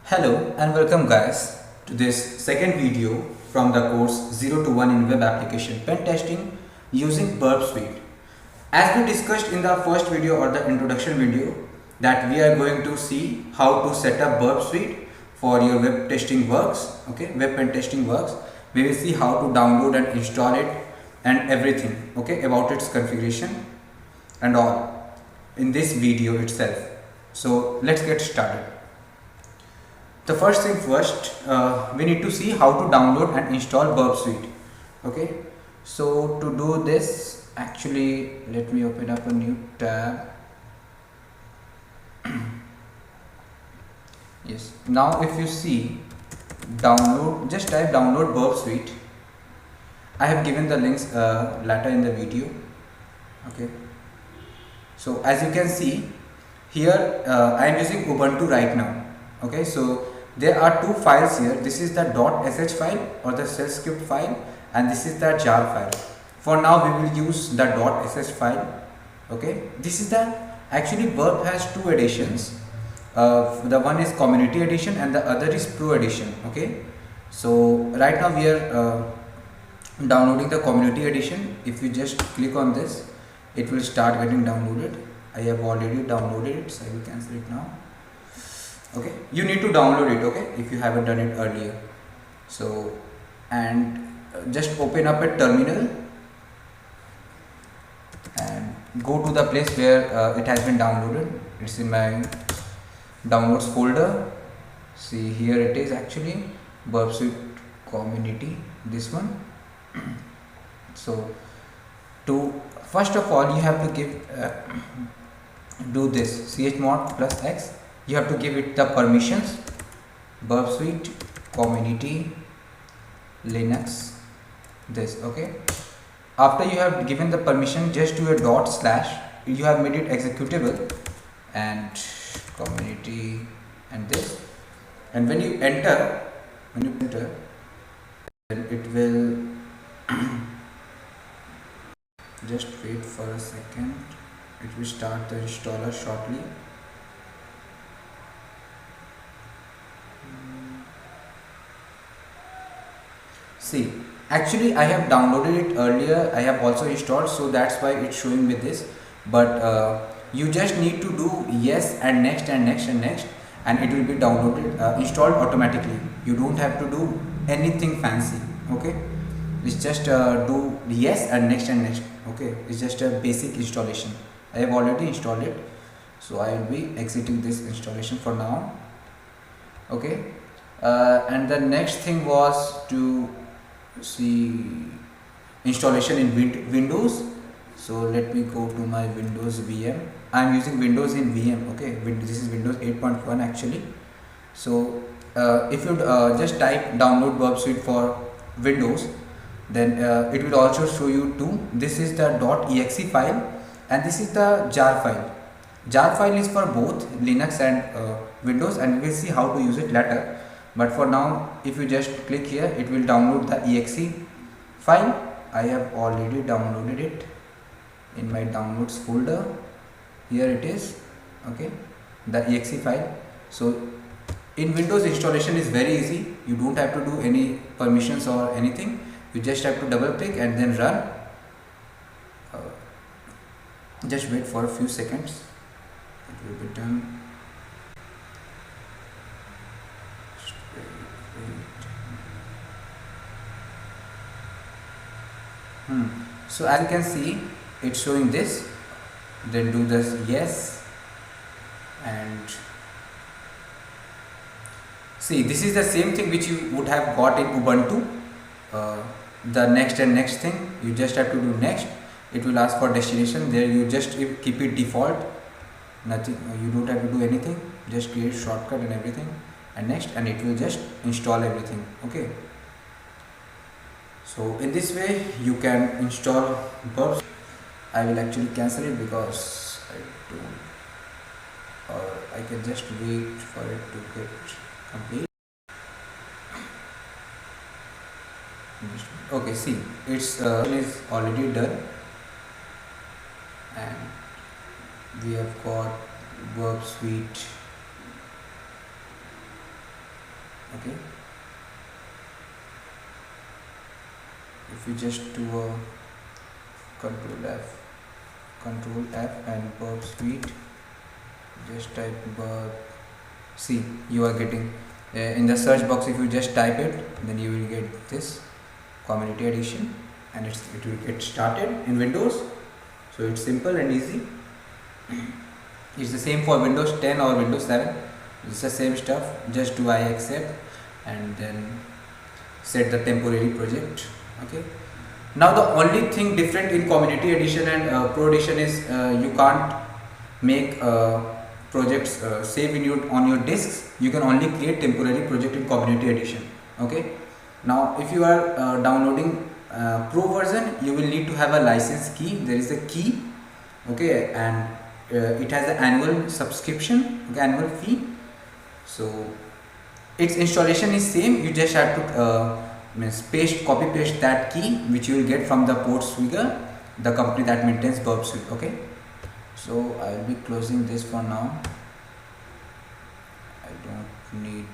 Hello and welcome guys to this second video from the course 0 to 1 in web application pen testing using Burp Suite. As we discussed in the first video or the introduction video that we are going to see how to set up Burp Suite for your web testing works, okay, web pen testing works. We will see how to download and install it and everything, okay, about its configuration and all in this video itself. So let's get started. The first thing first, we need to see how to download and install Burp Suite. Okay, so to do this, actually, let me open up a new tab. Yes, now if you see download, just type download Burp Suite. I have given the links later in the video. Okay, so as you can see here, I am using Ubuntu right now. Okay, so there are two files here. This is the .sh file or the shell script file, and this is the jar file. For now we will use the .sh file. Okay, this is the actually Burp has two editions. The one is community edition and the other is pro edition. Okay, so right now we are downloading the community edition. If you just click on this, it will start getting downloaded. I have already downloaded it, so I will cancel it now. Okay, you need to download it, okay, if you haven't done it earlier. So, and just open up a terminal and go to the place where it has been downloaded. It's in my downloads folder. See, here it is actually, Burp Suite community, this one. So to first of all you have to give do this chmod plus x. You have to give it the permissions, Burp Suite community Linux, this. Okay, after you have given the permission, just do a dot slash, you have made it executable, and community and this, and when you enter, then it will just wait for a second, it will start the installer shortly. See, actually I have downloaded it earlier, I have also installed, so that's why it's showing with this. But you just need to do yes and next and next and next, and it will be downloaded, installed automatically. You don't have to do anything fancy. Okay, it's just do yes and next and next. Okay, it's just a basic installation. I have already installed it, so I will be exiting this installation for now. Okay, and the next thing was to see installation in Windows. So let me go to my Windows VM. I am using Windows in VM. Okay, this is Windows 8.1 actually. So if you just type download Burp Suite for Windows, then it will also show you two. This is the .exe file and this is the jar file. Jar file is for both Linux and Windows, and we will see how to use it later. But for now, if you just click here, it will download the exe file. I have already downloaded it in my downloads folder. Here it is. Okay, the exe file. So in Windows, installation is very easy. You don't have to do any permissions or anything. You just have to double click and then run. Just wait for a few seconds. It will be done. So as you can see, it's showing this. Then do this yes, and see, this is the same thing which you would have got in Ubuntu. The next and next thing, you just have to do next. It will ask for destination. There you just keep it default. Nothing. You don't have to do anything. Just create shortcut and everything, and next, and it will just install everything. Okay. So in this way you can install Burp. I will actually cancel it because I don't, or I can just wait for it to get complete. Okay, see, it's is already done, and we have got Burp Suite Okay, if you just do a control F and burp suite, just type burp. See, you are getting in the search box. If you just type it, then you will get this community edition, and it will get started in Windows. So it's simple and easy. It's the same for Windows 10 or Windows 7. It's the same stuff. Just do I accept and then set the temporary project. Okay. Now the only thing different in community edition and pro edition is you can't make projects save in on your disks. You can only create temporary project in community edition. Okay. Now if you are downloading pro version, you will need to have a license key. There is a key. Okay, and it has an annual subscription, okay, annual fee. So its installation is same. You just have to copy paste that key, which you will get from the Portswigger, the company that maintains Burp Suite. Okay, so I will be closing this for now. I don't need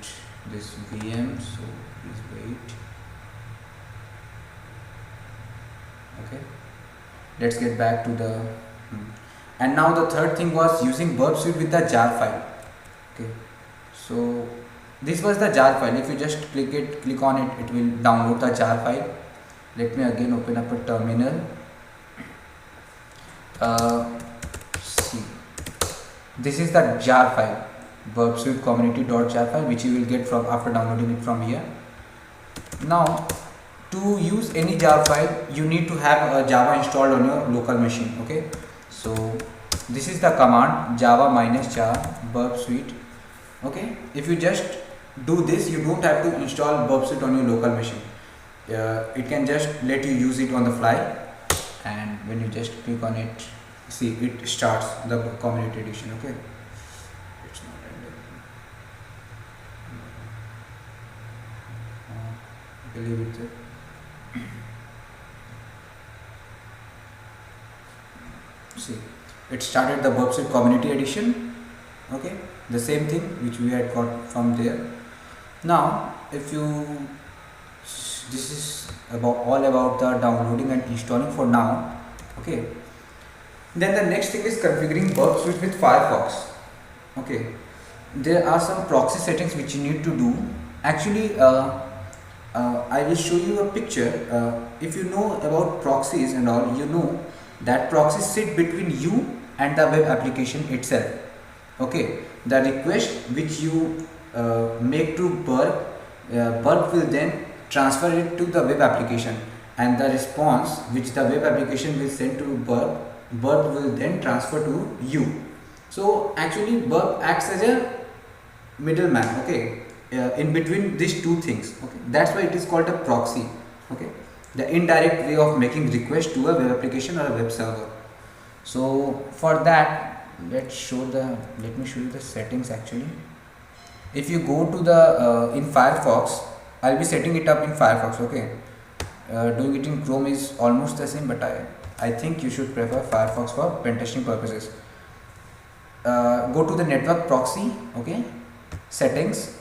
this VM, so please wait. Okay, let's get back to the and now the third thing was using Burp Suite with the jar file. Okay, so this was the jar file. If you just click on it, it will download the jar file. Let me again open up a terminal. See, this is the jar file, Burp Suite community.jar file, which you will get from after downloading it from here. Now, to use any jar file, you need to have a Java installed on your local machine. Okay, so this is the command java -jar burp suite. Okay, if you just do this, you don't have to install Burp Suite on your local machine. It can just let you use it on the fly, and when you just click on it, see, it starts the community edition. Okay, it's not ending. Believe it. See, it started the Burp Suite community edition. Okay, the same thing which we had got from there. Now if you, this is all about the downloading and installing for now. Okay, then the next thing is configuring Burp Suite with Firefox. Okay, there are some proxy settings which you need to do. Actually I will show you a picture. If you know about proxies and all, you know that proxies sit between you and the web application itself. Okay, the request which you make to Burp, Burp will then transfer it to the web application, and the response which the web application will send to Burp, Burp will then transfer to you. So actually Burp acts as a middleman. Okay, in between these two things. Okay, that's why it is called a proxy. Okay, the indirect way of making request to a web application or a web server. So for that, let me show you the settings. Actually, if you go to the in Firefox, I'll be setting it up in Firefox. Okay, doing it in Chrome is almost the same, but I think you should prefer Firefox for pen testing purposes. Go to the network proxy. Okay, settings.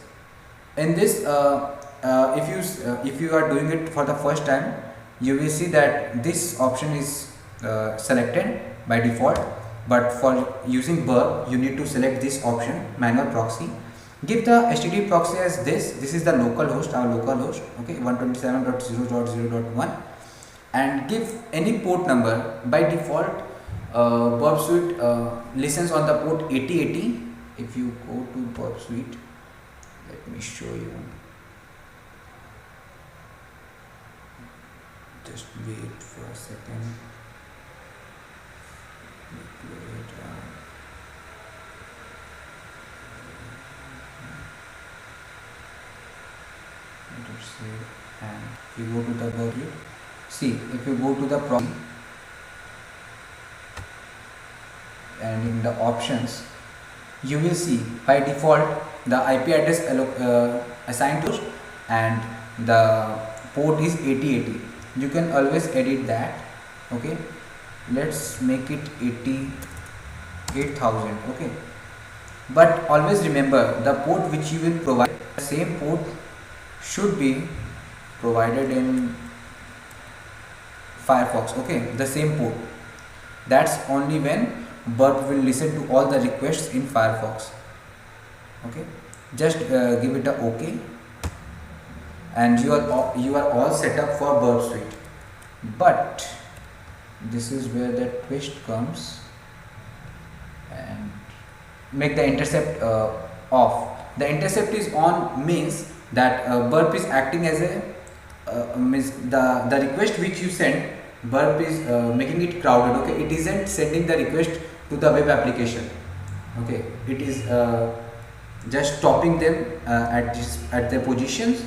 In this, if you are doing it for the first time, you will see that this option is selected by default, but for using Burp, you need to select this option, manual proxy. Give the HTTP proxy as this is the local host, our local host. Okay, 127.0.0.1, and give any port number. By default, Burp Suite listens on the port 8080. If you go to Burp Suite, let me show you. Just wait for a second. And if you go to the Burp, see, if you go to the proxy and in the options, you will see by default the IP address assigned to, and the port is 8080. You can always edit that. Okay, let's make it 88,000. Okay, but always remember the port which you will provide, the same port should be provided in Firefox. Okay, the same port. That's only when Burp will listen to all the requests in Firefox. Okay, just give it a OK, and you are all set up for Burp Suite. But this is where the twist comes, and make the intercept off. The intercept is on means that Burp is acting as a means the request which you send, Burp is making it crowded. Okay, it isn't sending the request to the web application. Okay, it is just stopping them at their positions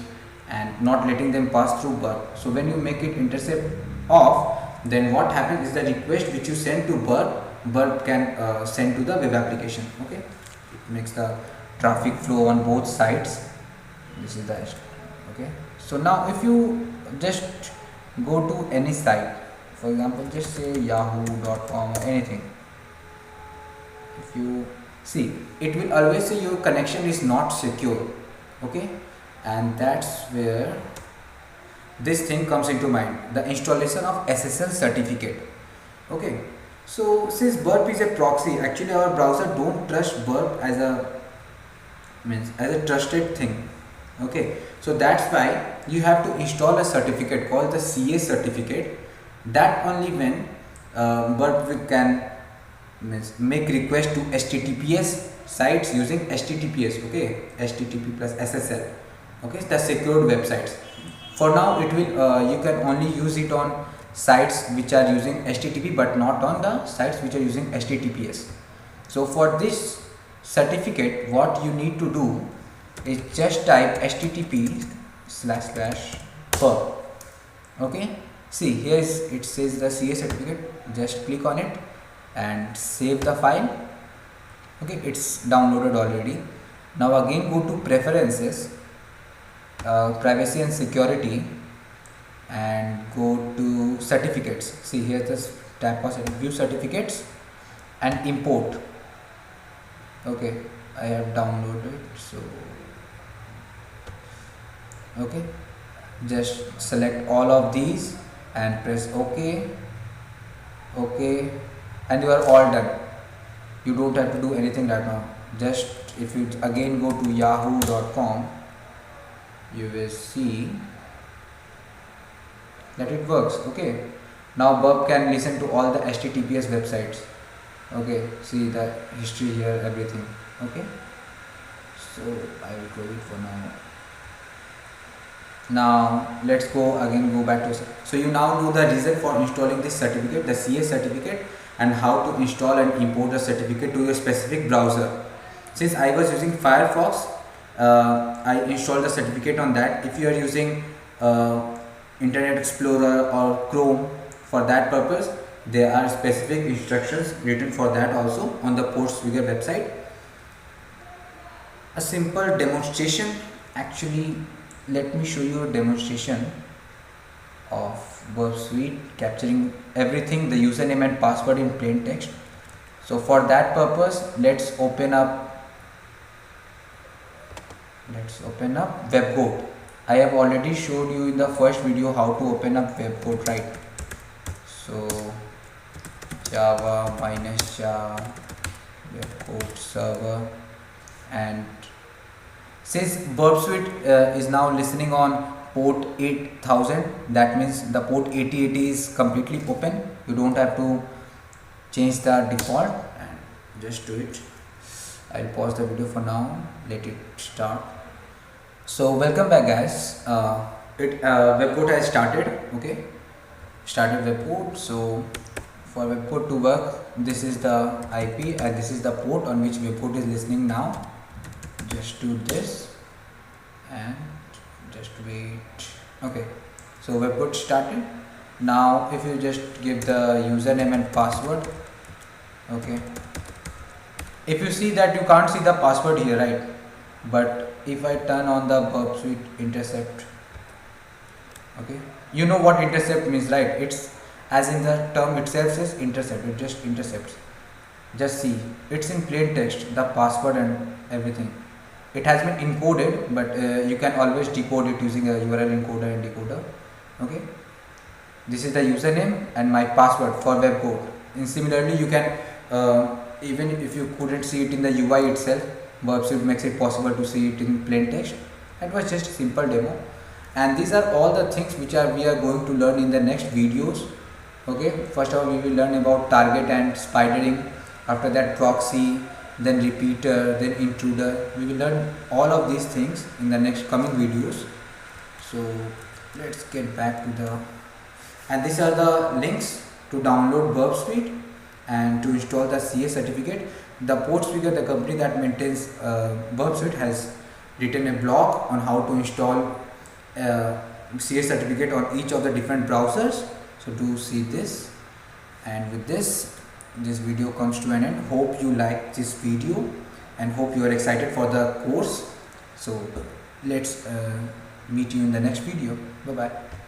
and not letting them pass through Burp. So when you make it intercept off, then what happens is the request which you send to Burp can send to the web application. Okay, it makes the traffic flow on both sides. This is the okay. So now if you just go to any site, for example just say yahoo.com or anything, if you see, it will always say your connection is not secure. Okay, and that's where this thing comes into mind, the installation of SSL certificate. Okay, so since Burp is a proxy, actually our browser don't trust Burp as a trusted thing. Okay, so that's why you have to install a certificate called the CA certificate. That only when Burp can make request to HTTPS sites using HTTPS. Okay, HTTP plus SSL. Okay, the secured websites. For now it will you can only use it on sites which are using HTTP, but not on the sites which are using HTTPS. So for this certificate, what you need to do is just type http://burp. Okay, see here it says the CA certificate. Just click on it and save the file. Okay, it's downloaded already. Now again go to preferences, privacy and security, and go to certificates. See here, just tap on view certificates and import. Okay, I have downloaded, so okay, just select all of these and press OK. Okay, and you are all done. You don't have to do anything right now. Just if you again go to yahoo.com, you will see that it works. Okay, now Burp can listen to all the HTTPS websites. Okay, see the history here, everything. Okay, so I will close it for now. Now let's go back to, so you now know the reason for installing this certificate, the CA certificate, and how to install and import the certificate to your specific browser. Since I was using Firefox, I installed the certificate on that. If you are using Internet Explorer or Chrome, for that purpose there are specific instructions written for that also on the Portswigger website. A simple demonstration, actually let me show you a demonstration of Burp Suite capturing everything, the username and password in plain text. So for that purpose, let's open up Webgoat. I have already showed you in the first video how to open up Webgoat, right? So Java -Java Webgoat server, and since Burp Suite is now listening on port 8000, that means the port 8080 is completely open. You don't have to change the default, and just do it. I'll pause the video for now, let it start. So welcome back guys. Webgoat has started. Okay, started Webgoat. So for Webgoat to work, this is the IP and this is the port on which Webgoat is listening now. Just do this and just wait. Okay, so Webgoat started. Now if you just give the username and password, okay, if you see that you can't see the password here, right? But if I turn on the Burp Suite intercept, okay, you know what intercept means, right? It's as in the term itself says intercept, it just intercepts. Just see, it's in plain text, the password and everything. it has been encoded, but you can always decode it using a URL encoder and decoder. Okay, this is the username and my password for web code. And similarly, you can even if you couldn't see it in the UI itself, Burp Suite makes it possible to see it in plain text. That was just a simple demo, and these are all the things which we are going to learn in the next videos. Okay, first of all we will learn about target and spidering, after that proxy, then repeater, then intruder. We will learn all of these things in the next coming videos. So let's get back to the, and these are the links to download Burp Suite and to install the CA certificate. The Portsfigure, the company that maintains Burp Suite, has written a blog on how to install CA certificate on each of the different browsers. So do see this, and with this video comes to an end. Hope you like this video and hope you are excited for the course. So let's meet you in the next video. Bye bye.